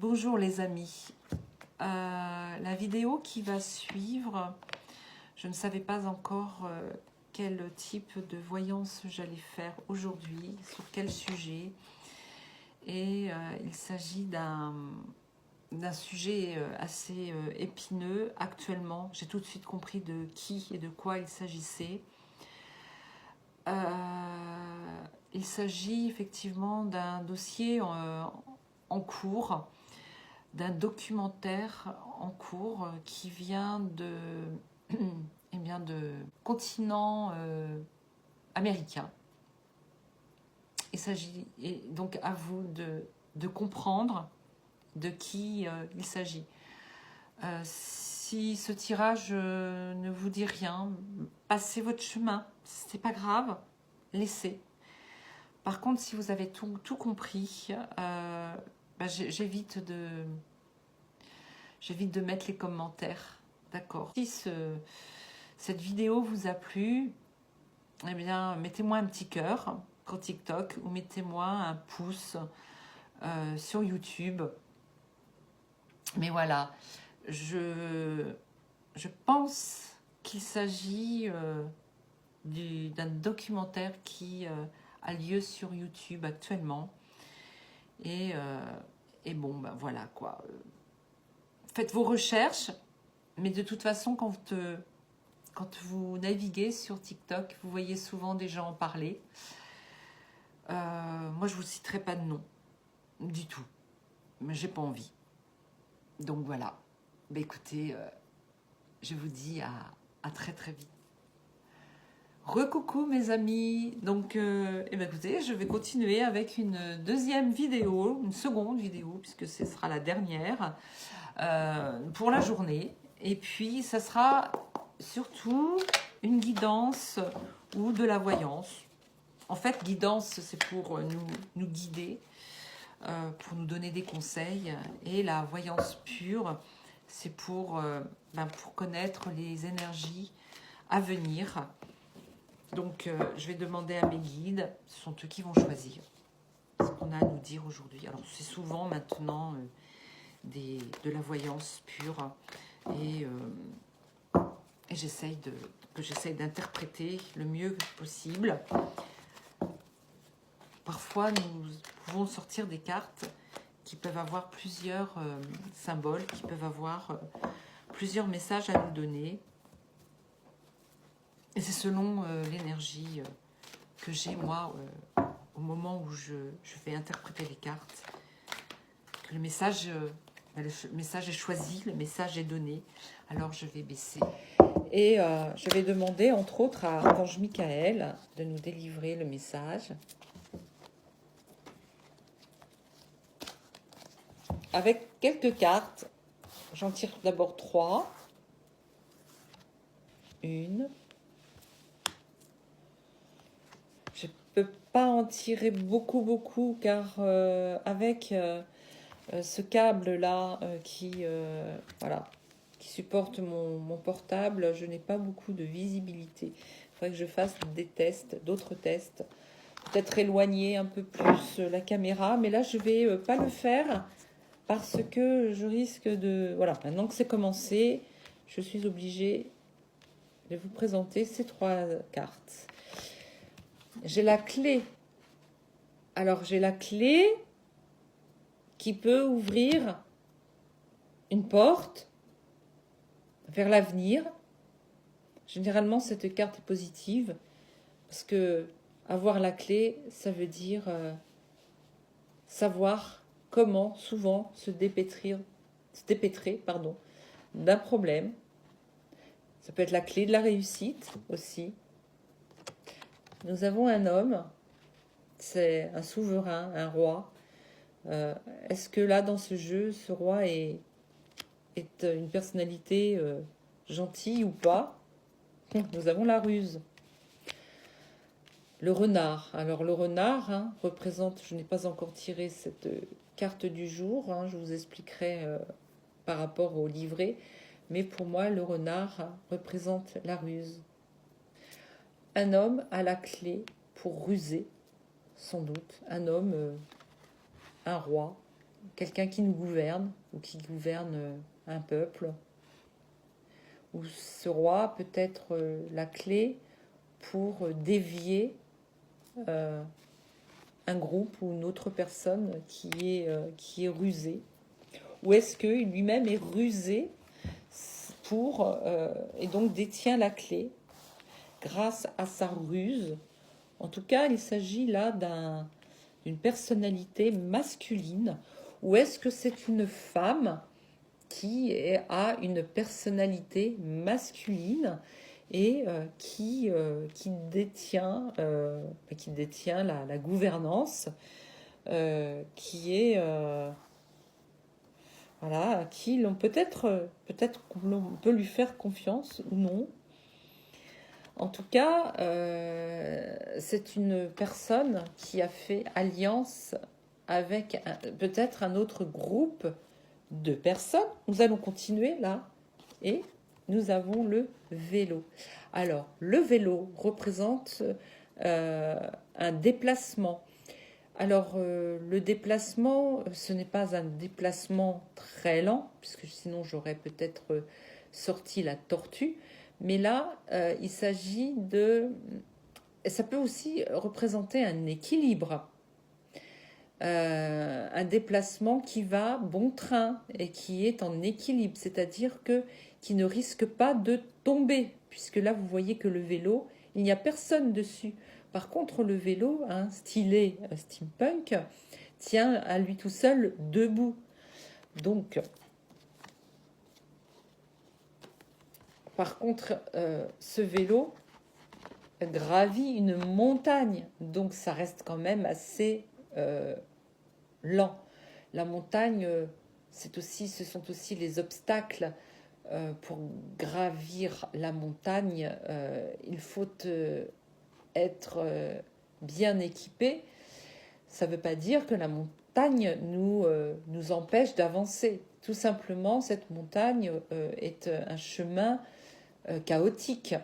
Bonjour les amis. La vidéo qui va suivre, je ne savais pas encore quel type de voyance j'allais faire aujourd'hui, sur quel sujet. Et il s'agit d'un sujet assez épineux actuellement. J'ai tout de suite compris de qui et de quoi il s'agissait. Il s'agit effectivement d'un dossier en cours, d'un documentaire en cours qui vient eh bien de continent américain. Il s'agit donc à vous de comprendre de qui il s'agit. Si ce tirage ne vous dit rien, passez votre chemin, c'est pas grave, laissez. Par contre, si vous avez tout compris, j'évite de mettre les commentaires, d'accord. Si cette vidéo vous a plu, eh bien, mettez-moi un petit cœur sur TikTok ou mettez-moi un pouce sur YouTube. Mais voilà, je pense qu'il s'agit d'un documentaire qui a lieu sur YouTube actuellement. Et bon, ben voilà quoi. Faites vos recherches, mais de toute façon, quand vous naviguez sur TikTok, vous voyez souvent des gens en parler. Moi, je vous citerai pas de nom, du tout. Mais j'ai pas envie. Donc voilà. Bah, écoutez, je vous dis à très très vite. Recoucou mes amis. Donc, écoutez, je vais continuer avec une deuxième vidéo, une seconde vidéo, puisque ce sera la dernière pour la journée. Et puis, ça sera surtout une guidance ou de la voyance. En fait, guidance, c'est pour nous guider, pour nous donner des conseils. Et la voyance pure, c'est pour connaître les énergies à venir. Donc, je vais demander à mes guides, ce sont eux qui vont choisir ce qu'on a à nous dire aujourd'hui. Alors, c'est souvent maintenant de la voyance pure et j'essaye d'interpréter le mieux possible. Parfois, nous pouvons sortir des cartes qui peuvent avoir plusieurs symboles, qui peuvent avoir plusieurs messages à nous donner. Et c'est selon l'énergie que j'ai, moi, au moment où je vais interpréter les cartes, que le message est choisi, le message est donné. Alors, je vais baisser. Et je vais demander, entre autres, à Archange Michael de nous délivrer le message. Avec quelques cartes, j'en tire d'abord 3. Une. Je ne peux pas en tirer beaucoup, car avec ce câble-là qui supporte mon portable, je n'ai pas beaucoup de visibilité. Il faudrait que je fasse d'autres tests. Peut-être éloigner un peu plus la caméra, mais là, je ne vais pas le faire parce que je risque de... Voilà, maintenant que c'est commencé, je suis obligée de vous présenter ces 3 cartes. J'ai la clé. Alors, j'ai la clé qui peut ouvrir une porte vers l'avenir. Généralement, cette carte est positive parce que avoir la clé, ça veut dire savoir comment souvent se dépêtrer d'un problème. Ça peut être la clé de la réussite aussi. Nous avons un homme, c'est un souverain, un roi. Est-ce que là, dans ce jeu, ce roi est une personnalité gentille ou pas? Nous avons la ruse. Le renard. Alors, le renard représente... Je n'ai pas encore tiré cette carte du jour. Je vous expliquerai par rapport au livret. Mais pour moi, le renard représente la ruse. Un homme a la clé pour ruser, sans doute. Un homme, un roi, quelqu'un qui nous gouverne ou qui gouverne un peuple. Ou ce roi peut être la clé pour dévier un groupe ou une autre personne qui est rusée. Ou est-ce qu'il lui-même est rusé et donc détient la clé grâce à sa ruse? En tout cas, il s'agit là d'une personnalité masculine. Ou est-ce que c'est une femme qui a une personnalité masculine et qui détient la gouvernance, qui est voilà, qui l'on peut-être qu'on peut lui faire confiance ou non. En tout cas, c'est une personne qui a fait alliance avec peut-être un autre groupe de personnes. Nous allons continuer là et nous avons le vélo. Alors, le vélo représente un déplacement. Alors, le déplacement, ce n'est pas un déplacement très lent, puisque sinon j'aurais peut-être sorti la tortue. Mais là, il s'agit de... Ça peut aussi représenter un équilibre. Un déplacement qui va bon train et qui est en équilibre, c'est-à-dire qui ne risque pas de tomber, puisque là, vous voyez que le vélo, il n'y a personne dessus. Par contre, le vélo, stylé steampunk, tient à lui tout seul debout. Donc, par contre, ce vélo gravit une montagne, donc ça reste quand même assez lent. La montagne, ce sont aussi les obstacles. Pour gravir la montagne, il faut être bien équipé. Ça ne veut pas dire que la montagne nous empêche d'avancer. Tout simplement, cette montagne est un chemin chaotique.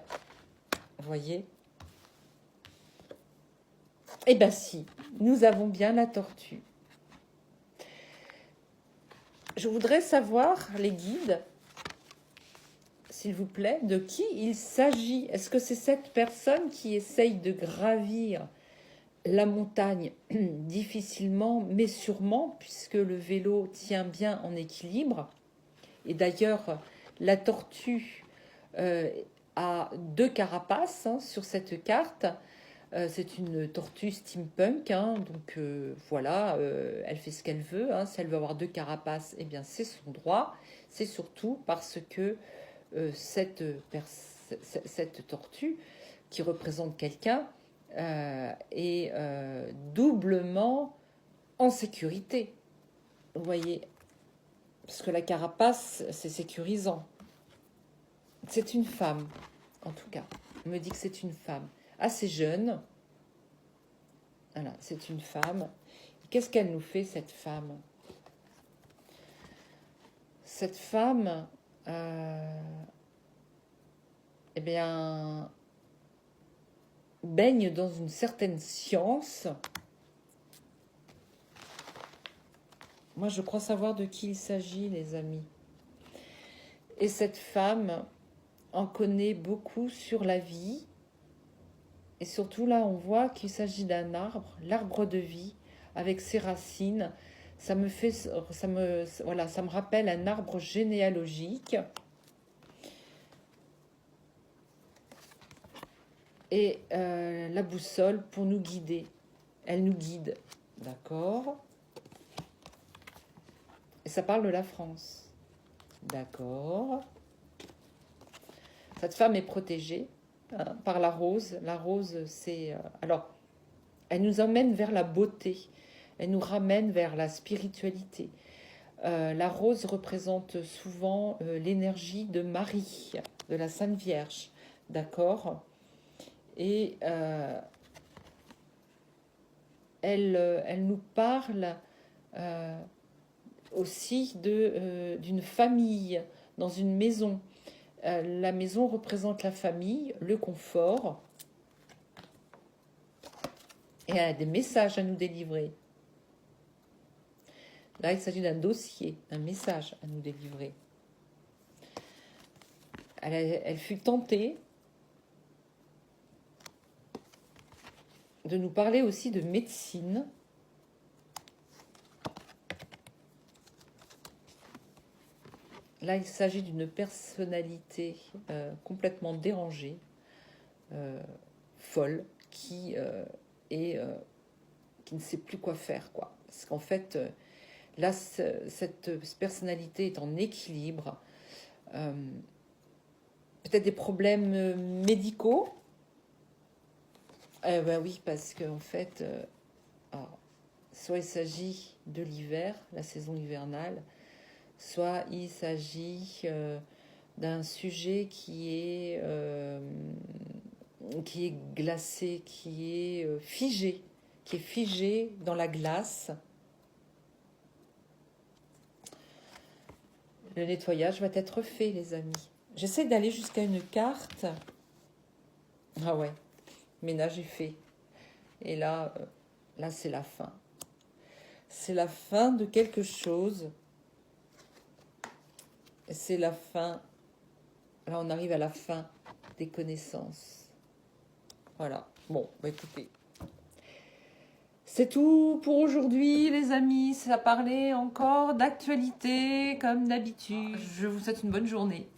Vous voyez ? Eh bien si, nous avons bien la tortue. Je voudrais savoir, les guides, s'il vous plaît, de qui il s'agit. Est-ce que c'est cette personne qui essaye de gravir la montagne difficilement, mais sûrement, puisque le vélo tient bien en équilibre? Et d'ailleurs, la tortue a 2 carapaces sur cette carte. C'est une tortue steampunk, donc voilà, elle fait ce qu'elle veut. Si elle veut avoir 2 carapaces, eh bien c'est son droit. C'est surtout parce que cette tortue qui représente quelqu'un est doublement en sécurité. Vous voyez, parce que la carapace, c'est sécurisant. C'est une femme, en tout cas. On me dit que c'est une femme assez jeune. Voilà, c'est une femme. Qu'est-ce qu'elle nous fait, cette femme? Cette femme, eh bien, baigne dans une certaine science. Moi, je crois savoir de qui il s'agit, les amis. Et cette femme en connaît beaucoup sur la vie. Et surtout, là, on voit qu'il s'agit d'un arbre, l'arbre de vie, avec ses racines. Ça me rappelle un arbre généalogique. Et la boussole pour nous guider. Elle nous guide, d'accord? Et ça parle de la France, d'accord? Cette femme est protégée par la rose. La rose, c'est... alors, elle nous emmène vers la beauté. Elle nous ramène vers la spiritualité. La rose représente souvent l'énergie de Marie, de la Sainte Vierge, d'accord? Et elle nous parle aussi d'une famille dans une maison. La maison représente la famille, le confort. Et elle a des messages à nous délivrer. Là, il s'agit d'un dossier, un message à nous délivrer. Elle fut tentée de nous parler aussi de médecine. Là, il s'agit d'une personnalité complètement dérangée, folle, qui ne sait plus quoi faire, quoi. Parce qu'en fait, là, cette personnalité est en équilibre. Peut-être des problèmes médicaux. Ben oui, parce qu'en fait, soit il s'agit de l'hiver, la saison hivernale, soit il s'agit d'un sujet qui est glacé, qui est figé dans la glace. Le nettoyage va être fait, les amis. J'essaie d'aller jusqu'à une carte. Ah ouais, ménage est fait. Et là c'est la fin. C'est la fin de quelque chose. C'est la fin. Là, on arrive à la fin des connaissances. Voilà. Bon, bah écoutez. C'est tout pour aujourd'hui, les amis. Ça parlait encore d'actualité, comme d'habitude. Je vous souhaite une bonne journée.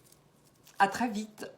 À très vite.